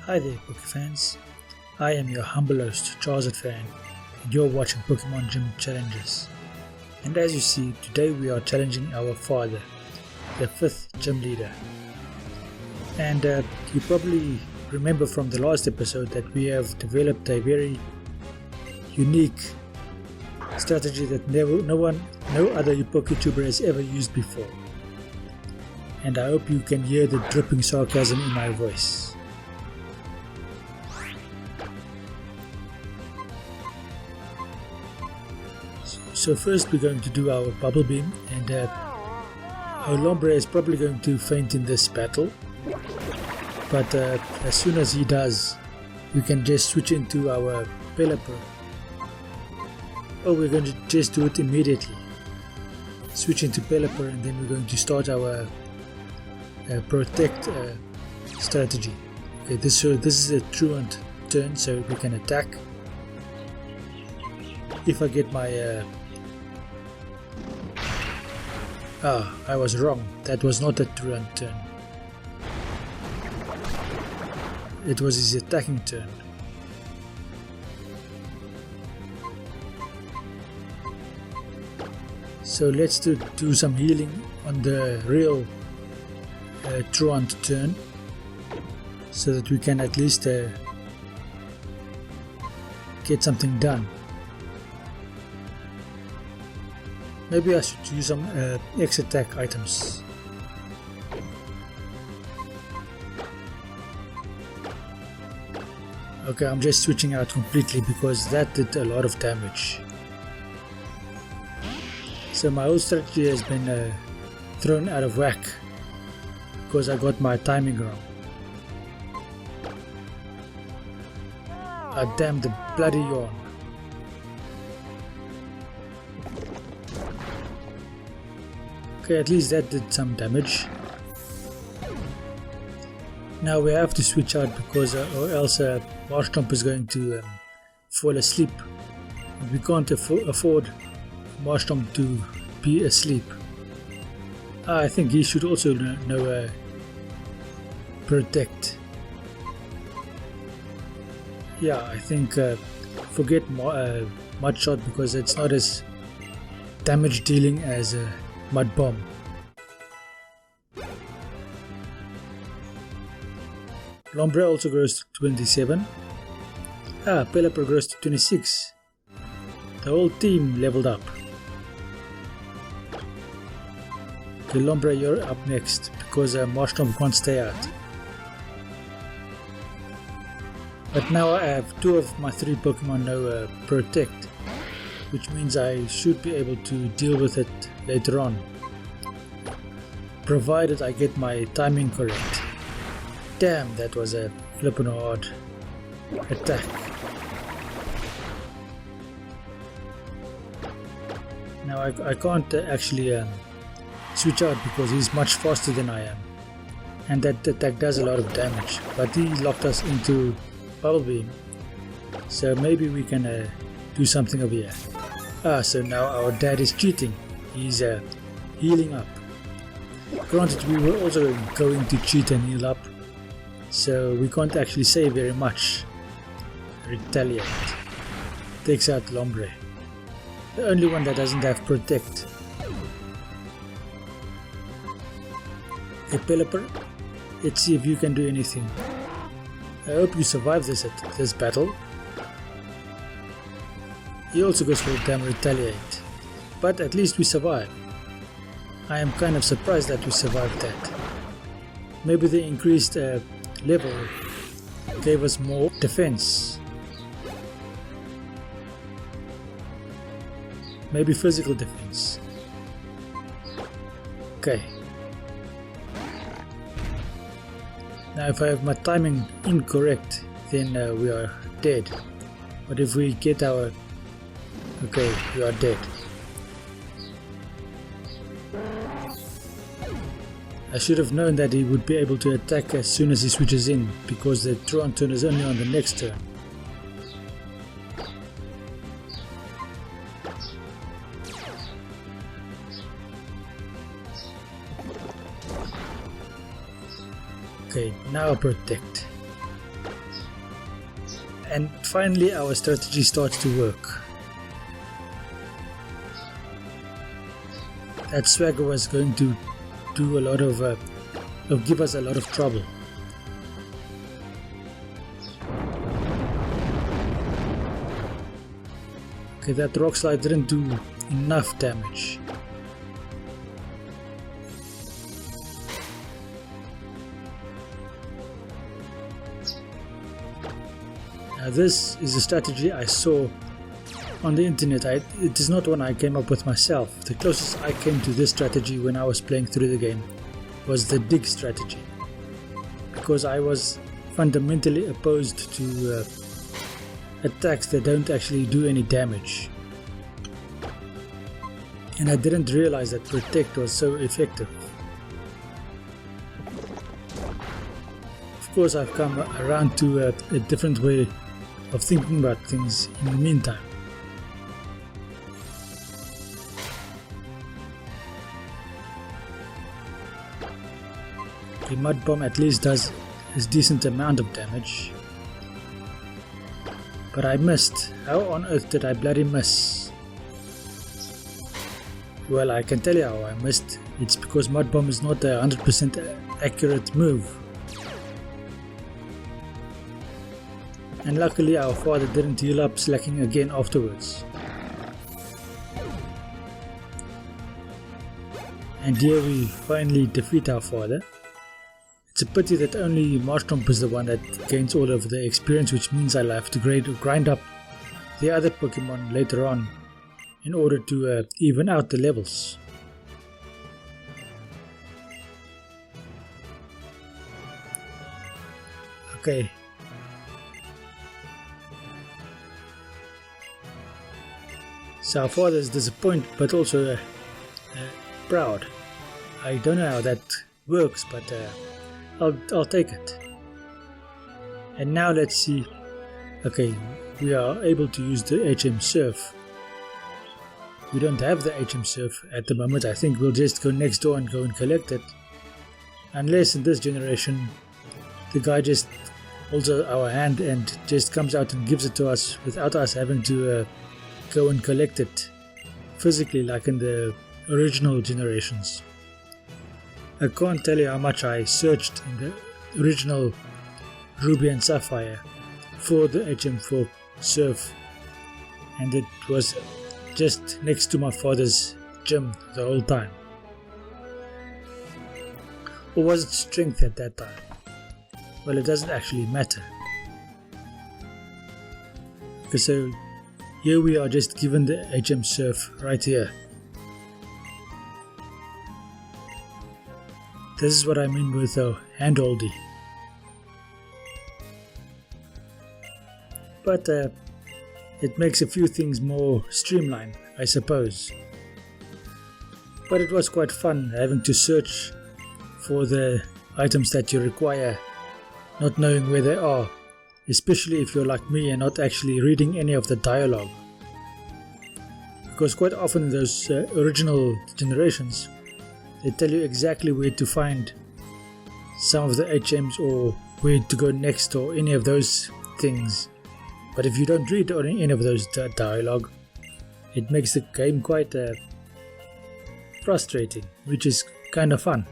Hi there, Poke fans. I am your humble host, Charles Fan, and you're watching Pokemon Gym Challenges. And as you see, today we are challenging our father, the 5th gym leader. And you probably remember from the last episode that we have developed a very unique strategy that no other PokeTuber has ever used before. And I hope you can hear the dripping sarcasm in my voice. So first we're going to do our Bubble Beam, and our Lombre is probably going to faint in this battle, but as soon as he does, we can just switch into our Pelipper. Oh, we're going to just do it immediately. Switch into Pelipper, and then we're going to start our Protect strategy. Okay, this is a truant turn, so we can attack. If I get my I was wrong. That was not a truant turn. It was his attacking turn. So let's do some healing on the real truant turn, so that we can at least get something done. Maybe I should use some X-Attack items. Okay, I'm just switching out completely because that did a lot of damage. So my whole strategy has been thrown out of whack because I got my timing wrong. Ah, damn the bloody yawn. Okay, at least that did some damage. Now we have to switch out because or else Marshtomp is going to fall asleep. We can't afford Marshtomp to be asleep. I think he should also know Protect. Yeah, I think forget Mudshot because it's not as damage dealing as Mud Bomb. Lombre also grows to 27. Pelipper grows to 26. The whole team leveled up. Okay, Lombre, you're up next because Marshtomp can't stay out. But now I have 2 of my 3 Pokemon know Protect, which means I should be able to deal with it later on, provided I get my timing correct. Damn, that was a flippin' hard attack. Now I can't actually switch out because he's much faster than I am, and that attack does a lot of damage, but he locked us into Bubble Beam, so maybe we can do something over here. So now our dad is cheating. He's healing up. Granted, we were also going to cheat and heal up, so we can't actually say very much. Retaliate. Takes out Lombre, the only one that doesn't have Protect. Hey Pelipper, let's see if you can do anything. I hope you survive this battle. He also goes for a damn Retaliate, but at least we survived. I am kind of surprised that we survived that. Maybe the increased level gave us more defense. Maybe physical defense. Okay. Now if I have my timing incorrect, then we are dead. But if we get our... Okay, we are dead. I should have known that he would be able to attack as soon as he switches in, because the truant turn is only on the next turn. Okay, now Protect. And finally our strategy starts to work. That swagger was going to do a lot of give us a lot of trouble. Okay, that rock slide didn't do enough damage. Now this is a strategy I saw on the internet. It is not one I came up with myself. The closest I came to this strategy when I was playing through the game was the dig strategy, because I was fundamentally opposed to attacks that don't actually do any damage, and I didn't realize that protect was so effective. Of course, I've come around to a different way of thinking about things in the meantime. The mud bomb at least does a decent amount of damage. But I missed. How on earth did I bloody miss? Well, I can tell you how I missed. It's because mud bomb is not a 100% accurate move. And luckily our father didn't heal up slacking again afterwards. And here we finally defeat our father. It's a pity that only Marshtomp is the one that gains all of the experience, which means I'll have to grind up the other Pokemon later on in order to even out the levels. Okay. So our father is disappointed but also proud. I don't know how that works, but I'll take it. And now let's see. Okay, we are able to use the HM Surf. We don't have the HM Surf at the moment. I think we'll just go next door and go and collect it. Unless in this generation the guy just holds our hand and just comes out and gives it to us without us having to go and collect it physically like in the original generations. I can't tell you how much I searched in the original Ruby and Sapphire for the HM4 Surf, and it was just next to my father's gym the whole time. Or was it strength at that time? Well, it doesn't actually matter. Okay, so here we are just given the HM Surf right here. This is what I mean with a handholdy. But it makes a few things more streamlined, I suppose. But it was quite fun having to search for the items that you require, not knowing where they are, especially if you're like me and not actually reading any of the dialogue. Because quite often in those original generations, they tell you exactly where to find some of the HMs or where to go next or any of those things. But if you don't read any of those dialogue, it makes the game quite frustrating, which is kind of fun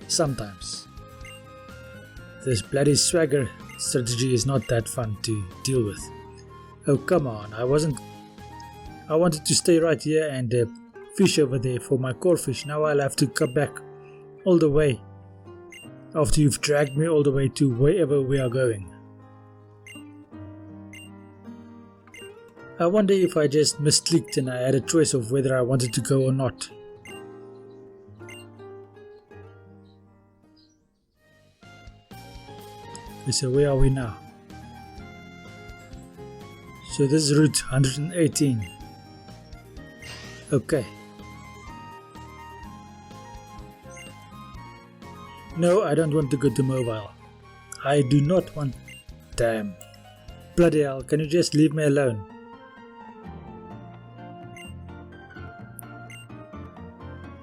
sometimes. This bloody swagger strategy is not that fun to deal with. Oh come on, I wanted to stay right here and fish over there for my core fish. Now I'll have to come back all the way after you've dragged me all the way to wherever we are going. I wonder if I just misclicked and I had a choice of whether I wanted to go or not. Okay, so where are we now? So this is route 118. Okay. No, I don't want to go to mobile. I do not want... Damn. Bloody hell, can you just leave me alone?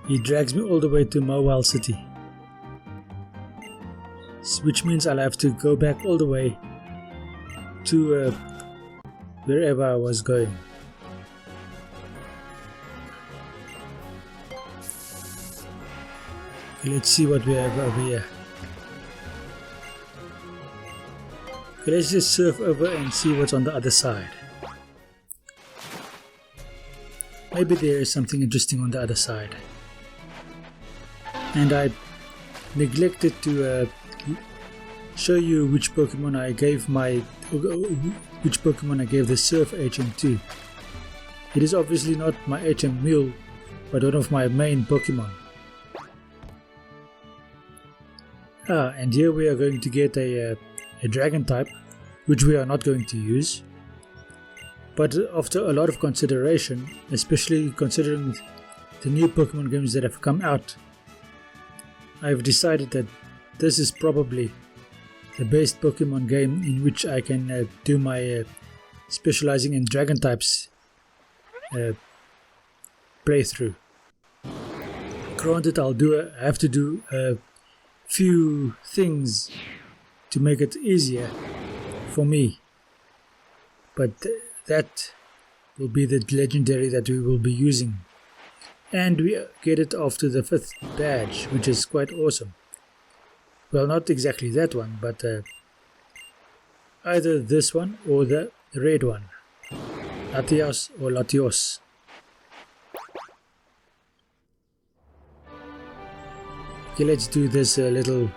He drags me all the way to Mobile City. Which means I'll have to go back all the way to wherever I was going. Let's see what we have over here. Okay, let's just surf over and see what's on the other side. Maybe there is something interesting on the other side. And I neglected to show you which Pokemon I gave the Surf HM to. It is obviously not my HM Mule, but one of my main Pokemon. And here we are going to get a Dragon type, which we are not going to use. But after a lot of consideration, especially considering the new Pokemon games that have come out, I've decided that this is probably the best Pokemon game in which I can do my specializing in Dragon types playthrough. Granted, I have to do a few things to make it easier for me, but that will be the legendary that we will be using, and we get it after the 5th badge, which is quite awesome. Well, not exactly that one, but either this one or the red one, Latios or Latios. Okay, let's do this little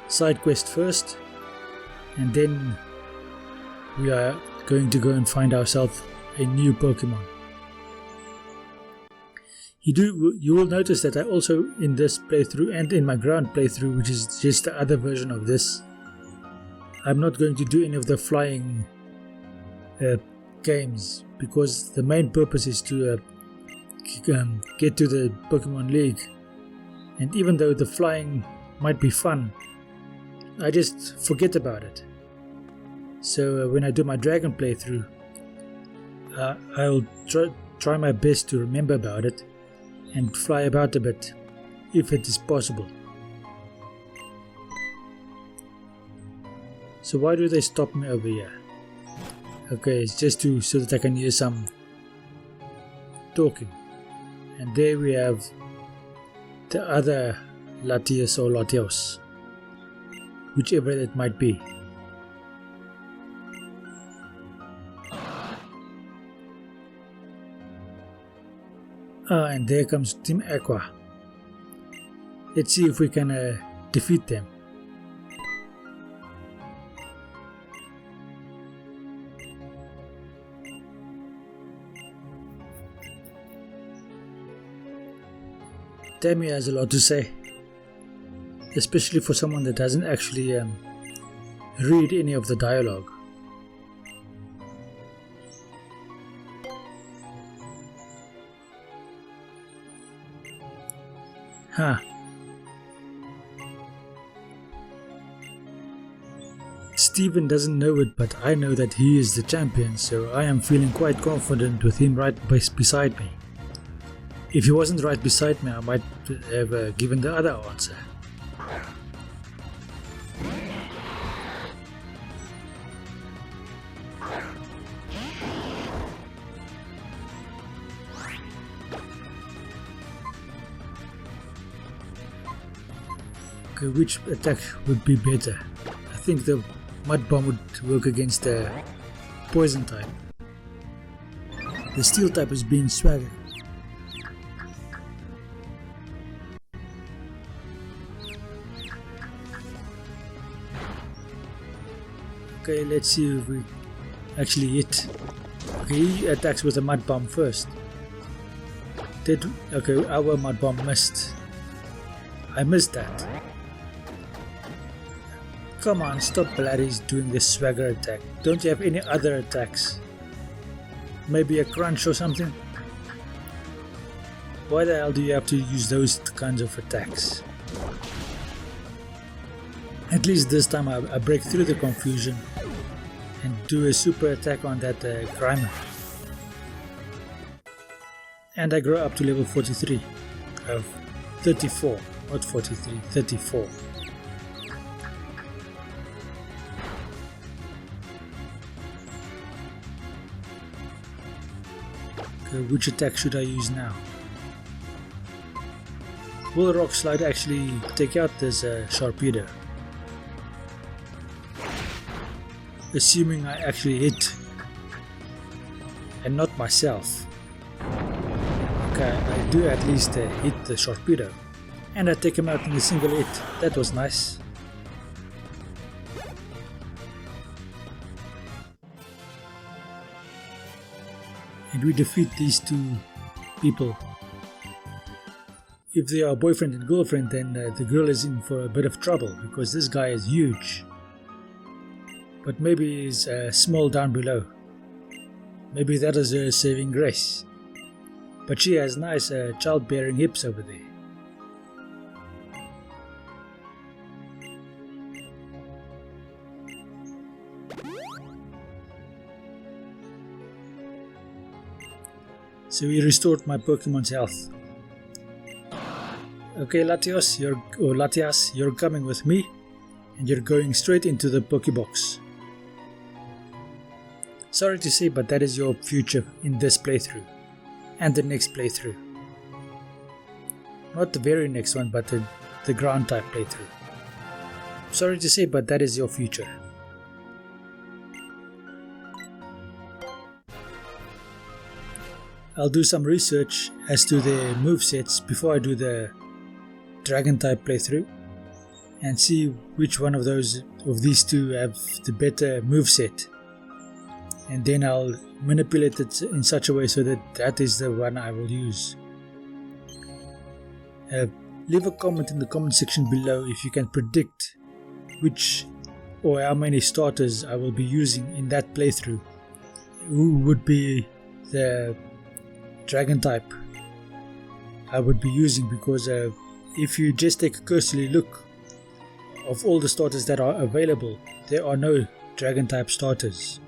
side quest first, and then we are going to go and find ourselves a new Pokemon. You will notice that I also, in this playthrough and in my ground playthrough, which is just the other version of this, I'm not going to do any of the flying games, because the main purpose is to get to the Pokemon League. And even though the flying might be fun, I just forget about it. So when I do my Dragon playthrough, I'll try my best to remember about it and fly about a bit, if it is possible. So why do they stop me over here? Okay, it's just so that I can hear some talking. And there we have the other Latios or Latios, whichever it might be. And there comes Team Aqua. Let's see if we can defeat them. Tammy has a lot to say, especially for someone that doesn't actually read any of the dialogue. Huh. Steven doesn't know it, but I know that he is the champion, so I am feeling quite confident with him right beside me. If he wasn't right beside me, I might have given the other answer. Okay, which attack would be better? I think the Mud Bomb would work against the Poison type. The Steel type is being swagger. Okay, let's see if we actually hit. Okay, he attacks with a Mud Bomb first. Okay, our Mud Bomb missed. I missed that. Come on, stop Blairy's doing this swagger attack. Don't you have any other attacks? Maybe a crunch or something? Why the hell do you have to use those kinds of attacks? At least this time I break through the confusion and do a super attack on that Grimer. And I grow up to level 43 of 34, not 43, 34. So which attack should I use now? Will Rock Slide actually take out this Sharpedo? Assuming I actually hit and not myself. Okay, I do at least hit the Sharpedo. And I take him out in a single hit. That was nice. And we defeat these two people. If they are boyfriend and girlfriend, then the girl is in for a bit of trouble because this guy is huge. But maybe he's small down below. Maybe that is her saving grace. But she has nice childbearing hips over there. So we restored my Pokemon's health. Okay, Latias, you're coming with me, and you're going straight into the Pokebox. Sorry to say, but that is your future in this playthrough, and the next playthrough. Not the very next one, but the ground type playthrough. Sorry to say, but that is your future. I'll do some research as to the movesets before I do the Dragon type playthrough and see which one of these two have the better moveset, and then I'll manipulate it in such a way so that is the one I will use. Leave a comment in the comment section below if you can predict which or how many starters I will be using in that playthrough. Who would be the Dragon type I would be using, because if you just take a cursory look of all the starters that are available, there are no Dragon type starters.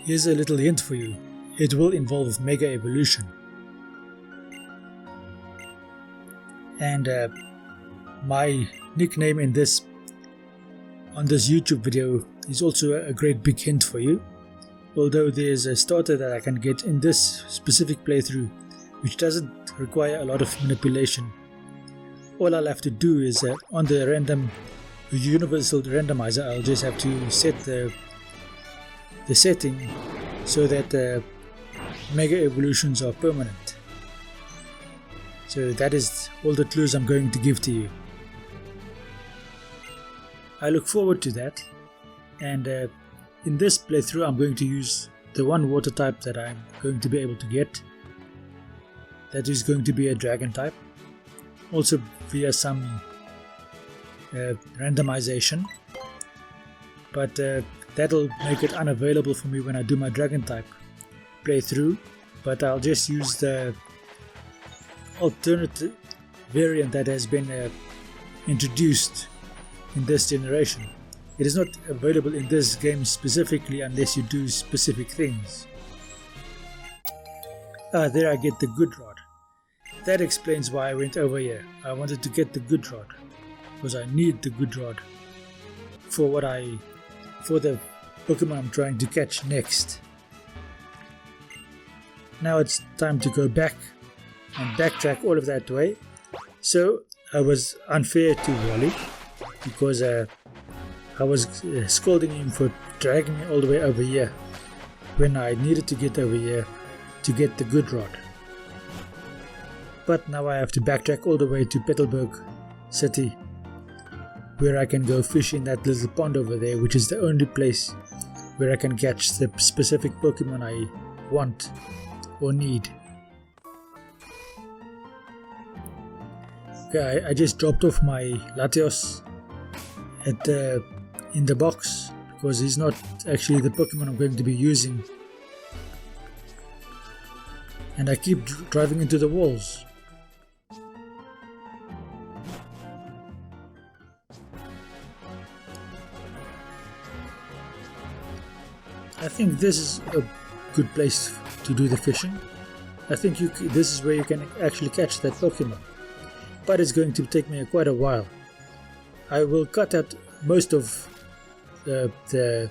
Here's a little hint for you. It will involve Mega Evolution. And my nickname on this YouTube video is also a great big hint for you. Although there's a starter that I can get in this specific playthrough which doesn't require a lot of manipulation. All I'll have to do is on the universal randomizer, I'll just have to set the setting so that Mega Evolutions are permanent. So that is all the clues I'm going to give to you. I look forward to that, and in this playthrough I'm going to use the one water type that I'm going to be able to get. That is going to be a Dragon type, also via some randomization, but that'll make it unavailable for me when I do my Dragon type playthrough. But I'll just use the alternative variant that has been introduced in this generation. It is not available in this game specifically unless you do specific things. There I get the good rod. That explains why I went over here. I wanted to get the good rod because I need the good rod for the Pokemon I'm trying to catch next. Now it's time to go back and backtrack all of that way. So I was unfair to Wally because I was scolding him for dragging me all the way over here when I needed to get over here to get the good rod. But now I have to backtrack all the way to Petalburg City, where I can go fish in that little pond over there, which is the only place where I can catch the specific Pokemon I want or need. Okay, I just dropped off my Latios in the box because he's not actually the Pokemon I'm going to be using, and I keep driving into the walls. I think this is a good place to do the fishing. I think this is where you can actually catch that Pokemon, but it's going to take me quite a while. I will cut out most of the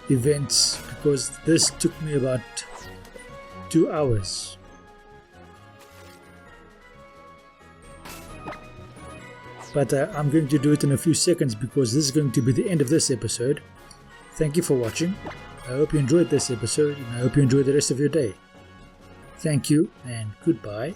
events because this took me about 2 hours. But I'm going to do it in a few seconds because this is going to be the end of this episode. Thank you for watching. I hope you enjoyed this episode and I hope you enjoy the rest of your day. Thank you and goodbye.